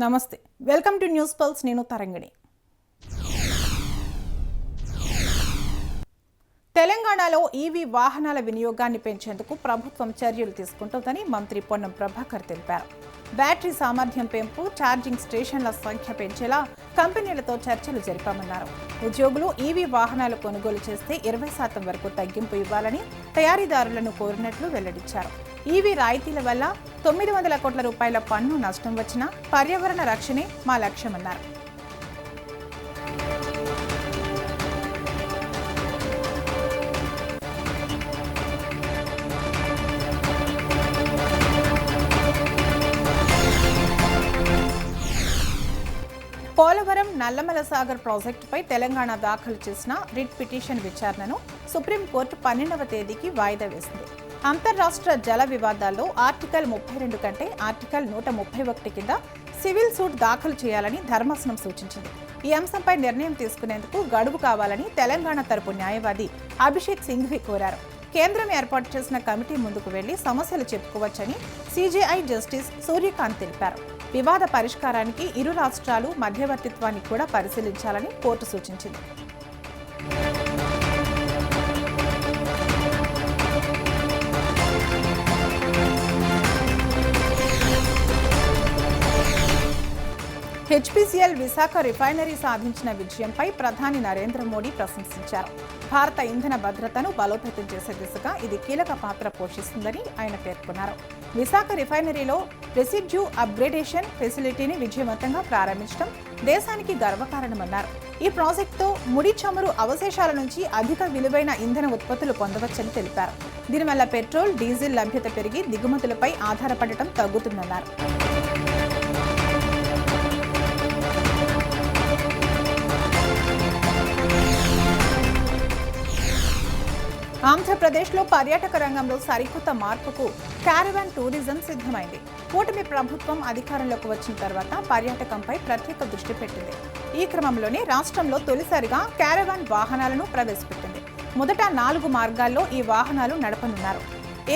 నమస్తే, welcome to news pulse. నేను తరంగిణి. తెలంగాణలో ఈవీ వాహనాల వినియోగాన్ని పెంచేందుకు ప్రభుత్వం చర్యలు తీసుకుంటుందని మంత్రి పొన్నం ప్రభాకర్ తెలిపారు. బ్యాటరీ సామర్థ్యం పెంపు, ఛార్జింగ్ స్టేషన్ల సంఖ్య పెంచేలా కంపెనీలతో చర్చలు జరిపామన్నారు. ఉద్యోగులు ఈవీ వాహనాలు కొనుగోలు చేస్తే 20% వరకు తగ్గింపు ఇవ్వాలని తయారీదారులను కోరినట్లు వెల్లడించారు. ఈవీ రాయితీల వల్ల 900 కోట్ల రూపాయల పన్ను నష్టం వచ్చినా పర్యావరణ రక్షణే మా లక్ష్యమన్నారు. పోలవరం నల్లమల సాగర్ ప్రాజెక్టుపై తెలంగాణ దాఖలు చేసిన రిట్ పిటిషన్ విచారణను సుప్రీంకోర్టు 12వ తేదీకి వాయిదా వేసింది. అంతర్రాష్ట్ర జల వివాదాల్లో ఆర్టికల్ 32 కంటే ఆర్టికల్ 131 కింద సివిల్ సూట్ దాఖలు చేయాలని ధర్మాసనం సూచించింది. ఈ అంశంపై నిర్ణయం తీసుకునేందుకు గడువు కావాలని తెలంగాణ తరపు న్యాయవాది అభిషేక్ సింఘ్వి కోరారు. కేంద్రం ఏర్పాటు చేసిన కమిటీ ముందుకు వెళ్లి సమస్యలు చెప్పుకోవచ్చని సీజేఐ జస్టిస్ సూర్యకాంత్ తెలిపారు. వివాద పరిష్కారానికి ఇరు రాష్ట్రాలు మధ్యవర్తిత్వాన్ని కూడా పరిశీలించాలని కోర్టు సూచించింది. హెచ్పీసీఎల్ విశాఖ రిఫైనరీ సాధించిన విజయంపై ప్రధాని నరేంద్ర మోడీ ప్రశంసించారు. భారత ఇంధన భద్రతను బలోపేతం చేసే దిశగా ఇది కీలక పాత్ర పోషిస్తుందని ఆయన పేర్కొన్నారు. విశాఖ రిఫైనరీలో రెసిడ్యూ అప్గ్రేడేషన్ ఫెసిలిటీని విజయవంతంగా ప్రారంభించడం దేశానికి గర్వకారణమన్నారు. ఈ ప్రాజెక్టుతో ముడి చమురు అవశేషాల నుంచి అధిక విలువైన ఇంధన ఉత్పత్తులు పొందవచ్చని తెలిపారు. దీనివల్ల పెట్రోల్, డీజిల్ లభ్యత పెరిగి దిగుమతులపై ఆధారపడటం తగ్గుతుందన్నారు. ఆంధ్రప్రదేశ్లో పర్యాటక రంగంలో సరికొత్త మార్పుకు క్యారవాన్ టూరిజం సిద్ధమైంది. కూటమి ప్రభుత్వం అధికారంలోకి వచ్చిన తర్వాత పర్యాటకంపై ప్రత్యేక దృష్టి పెట్టింది. ఈ క్రమంలోనే రాష్ట్రంలో తొలిసారిగా క్యారవాన్ వాహనాలను ప్రవేశపెట్టింది. మొదట 4 మార్గాల్లో ఈ వాహనాలు నడపనున్నారు.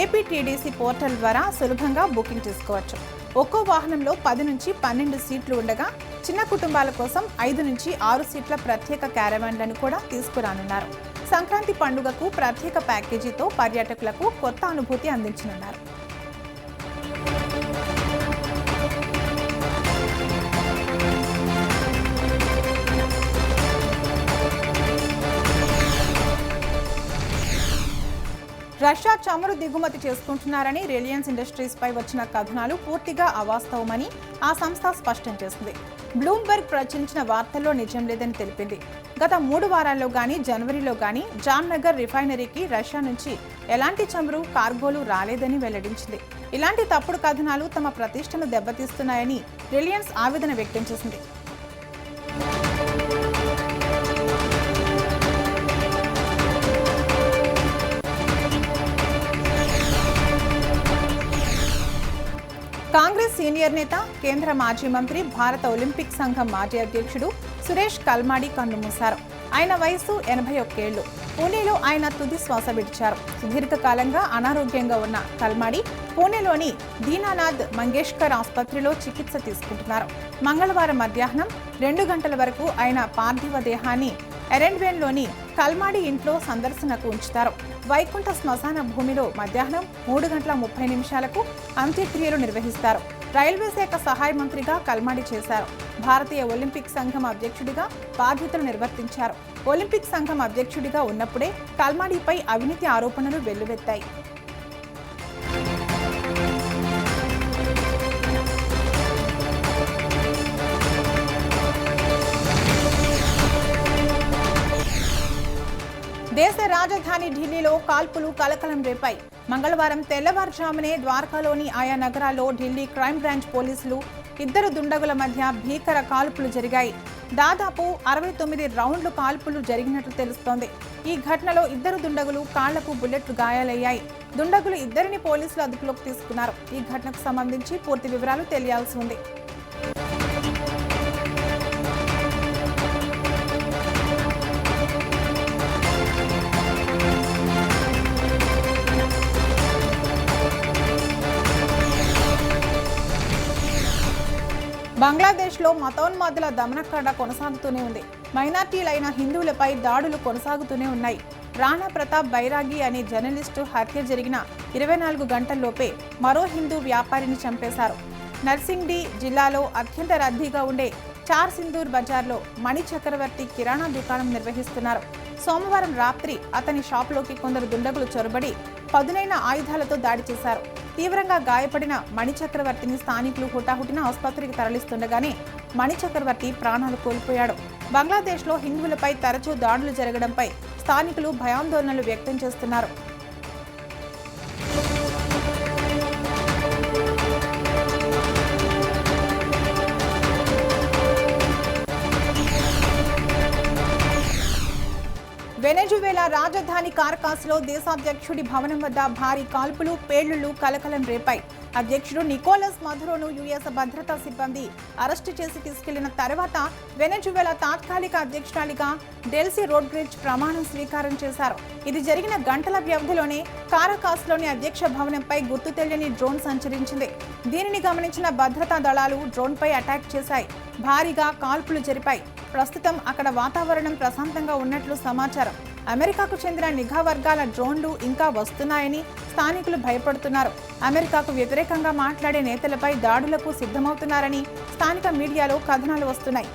ఏపీటీడీసీ పోర్టల్ ద్వారా సులభంగా బుకింగ్ చేసుకోవచ్చు. ఒక్కో వాహనంలో 10 నుంచి 12 సీట్లు ఉండగా చిన్న కుటుంబాల కోసం 5 నుంచి 6 సీట్ల ప్రత్యేక క్యారవాన్లను కూడా తీసుకురానున్నారు. సంక్రాంతి పండుగకు ప్రత్యేక ప్యాకేజీతో పర్యాటకులకు కొత్త అనుభూతి అందించనున్నారు. రష్యా చమురు దిగుమతి చేసుకుంటున్నారని రిలయన్స్ ఇండస్ట్రీస్ పై వచ్చిన కథనాలు పూర్తిగా అవాస్తవమని ఆ సంస్థ స్పష్టం చేసింది. బ్లూంబర్గ్ ప్రచురించిన వార్తల్లో నిజం లేదని తెలిపింది. గత 3 వారాల్లో గానీ జనవరిలో గానీ జామ్నగర్ రిఫైనరీకి రష్యా నుంచి ఎలాంటి చమురు కార్గోలు రాలేదని వెల్లడించింది. ఇలాంటి తప్పుడు కథనాలు తమ ప్రతిష్టను దెబ్బతీస్తున్నాయని రిలయన్స్ ఆవేదన వ్యక్తం చేసింది. కాంగ్రెస్ సీనియర్ నేత, కేంద్ర మాజీ మంత్రి, భారత ఒలింపిక్ సంఘం మాజీ అధ్యక్షుడు సురేష్ కల్మాడి కన్నుమూశారు. ఆయన వయసు 81 ఏళ్లు. పూణేలో ఆయన తుది శ్వాస విడిచారు. సుదీర్ఘకాలంగా అనారోగ్యంగా ఉన్న కల్మాడి పూణేలోని దీనానాథ్ మంగేష్కర్ ఆసుపత్రిలో చికిత్స తీసుకుంటున్నారు. మంగళవారం మధ్యాహ్నం 2 గంటల వరకు ఆయన పార్థివ దేహాన్ని ఎరెండ్వేన్లోని కల్మాడి ఇంట్లో సందర్శనకు ఉంచుతారు. వైకుంఠ శ్మశాన భూమిలో మధ్యాహ్నం 3 గంటల 30 నిమిషాలకు అంత్యక్రియలు నిర్వహిస్తారు. రైల్వే శాఖ సహాయ మంత్రిగా కల్మాడి చేశారు. భారతీయ ఒలింపిక్ సంఘం అధ్యక్షుడిగా బాధ్యతలు నిర్వర్తించారు. ఒలింపిక్ సంఘం అధ్యక్షుడిగా ఉన్నప్పుడే కల్మాడిపై అవినీతి ఆరోపణలు వెల్లువెత్తాయి. దేశ రాజధాని ఢిల్లీలో కాల్పులు కలకలం రేపాయి. మంగళవారం తెల్లవారుజామునే ద్వారకాలోని ఆయా నగరాల్లో ఢిల్లీ క్రైమ్ బ్రాంచ్ పోలీసులు 2 దుండగుల మధ్య భీకర కాల్పులు జరిగాయి. దాదాపు 69 రౌండ్లు కాల్పులు జరిగినట్లు తెలుస్తోంది. ఈ ఘటనలో 2 దుండగులు కాళ్లకు బుల్లెట్లు గాయాలయ్యాయి. దుండగులు 2ని పోలీసులు అదుపులోకి తీసుకున్నారు. ఈ ఘటనకు సంబంధించి పూర్తి వివరాలు తెలియాల్సి ఉంది. బంగ్లాదేశ్లో మతోన్మాదుల దమనకాండ కొనసాగుతూనే ఉంది. మైనార్టీలైన హిందువులపై దాడులు కొనసాగుతూనే ఉన్నాయి. రాణా ప్రతాప్ బైరాగి అనే జర్నలిస్టు హత్య జరిగిన 24 గంటల్లోపే మరో హిందూ వ్యాపారిని చంపేశారు. నర్సింగ్డి జిల్లాలో అత్యంత రద్దీగా ఉండే చార్ సింధూర్ బజార్లో మణి చక్రవర్తి కిరాణా దుకాణం నిర్వహిస్తున్నారు. సోమవారం రాత్రి అతని షాప్లోకి కొందరు దుండగులు చొరబడి పదునైన ఆయుధాలతో దాడి చేశారు. తీవ్రంగా గాయపడిన మణి చక్రవర్తిని స్థానికులు హుటాహుటిన ఆసుపత్రికి తరలిస్తుండగానే మణి చక్రవర్తి ప్రాణాలు కోల్పోయాడు. బంగ్లాదేశ్లో హిందువులపై తరచూ దాడులు జరగడంపై స్థానికులు భయాందోళనలు వ్యక్తం చేస్తున్నారు. వెనెజువేలా రాజధాని కారకాస్లో దేశాధ్యక్షుడి భవనం వద్ద భారీ కాల్పులు, పేలుళ్లు కలకలం రేపాయి. అధ్యక్షుడు నికోలస్ మదురోను యుఎస్ భద్రతా సిబ్బంది అరెస్టు చేసి తీసుకెళ్లిన తర్వాత వెనెజువేలా తాత్కాలిక అధ్యక్షురాలిగా డెల్సీ రోడ్రిగ్జ్ ప్రమాణం స్వీకారం చేశారు. ఇది జరిగిన గంటల వ్యవధిలోనే కారకాస్లోని అధ్యక్ష భవనంపై గుర్తు తెలియని డ్రోన్ సంచరించింది. దీనిని గమనించిన భద్రతా దళాలు డ్రోన్పై అటాక్ చేశాయి. భారీగా కాల్పులు జరిపాయి. ప్రస్తుతం అక్కడ వాతావరణం ప్రశాంతంగా ఉన్నట్లు సమాచారం. అమెరికాకు చెందిన నిఘా వర్గాల డ్రోన్లు ఇంకా వస్తున్నాయని స్థానికులు భయపడుతున్నారు. అమెరికాకు వ్యతిరేకంగా మాట్లాడే నేతలపై దాడులకు సిద్ధమవుతున్నారని స్థానిక మీడియాలో కథనాలు వస్తున్నాయి.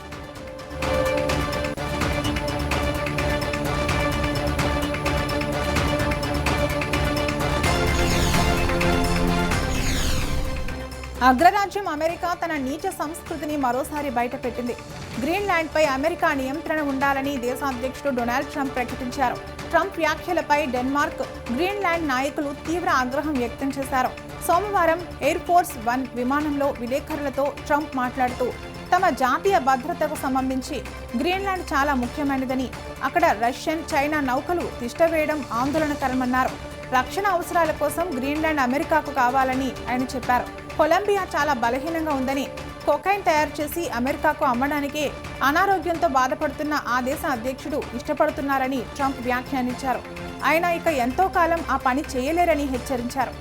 అగ్రరాజ్యం అమెరికా తన నీచ సంస్కృతిని మరోసారి బయటపెట్టింది. గ్రీన్లాండ్పై అమెరికా నియంత్రణ ఉండాలని దేశాధ్యక్షుడు డొనాల్డ్ ట్రంప్ ప్రకటించారు. ట్రంప్ వ్యాఖ్యలపై డెన్మార్క్, గ్రీన్లాండ్ నాయకులు తీవ్ర ఆగ్రహం వ్యక్తం చేశారు. సోమవారం ఎయిర్ ఫోర్స్ 1 విమానంలో విలేకరులతో ట్రంప్ మాట్లాడుతూ తమ జాతీయ భద్రతకు సంబంధించి గ్రీన్లాండ్ చాలా ముఖ్యమైనదని, అక్కడ రష్యన్, చైనా నౌకలు తిష్టవేయడం ఆందోళనకరమన్నారు. రక్షణ అవసరాల కోసం గ్రీన్లాండ్ అమెరికాకు కావాలని ఆయన చెప్పారు. కొలంబియా చాలా బలహీనంగా ఉందని, కొకైన్ తయారు చేసి అమెరికాకు అమ్మడానికే అనారోగ్యంతో బాధపడుతున్న ఆ దేశ అధ్యక్షుడు ఇష్టపడుతున్నారని ట్రంప్ వ్యాఖ్యానించారు. ఆయన ఇక ఎంతో కాలం ఆ పని చేయలేరని హెచ్చరించారు.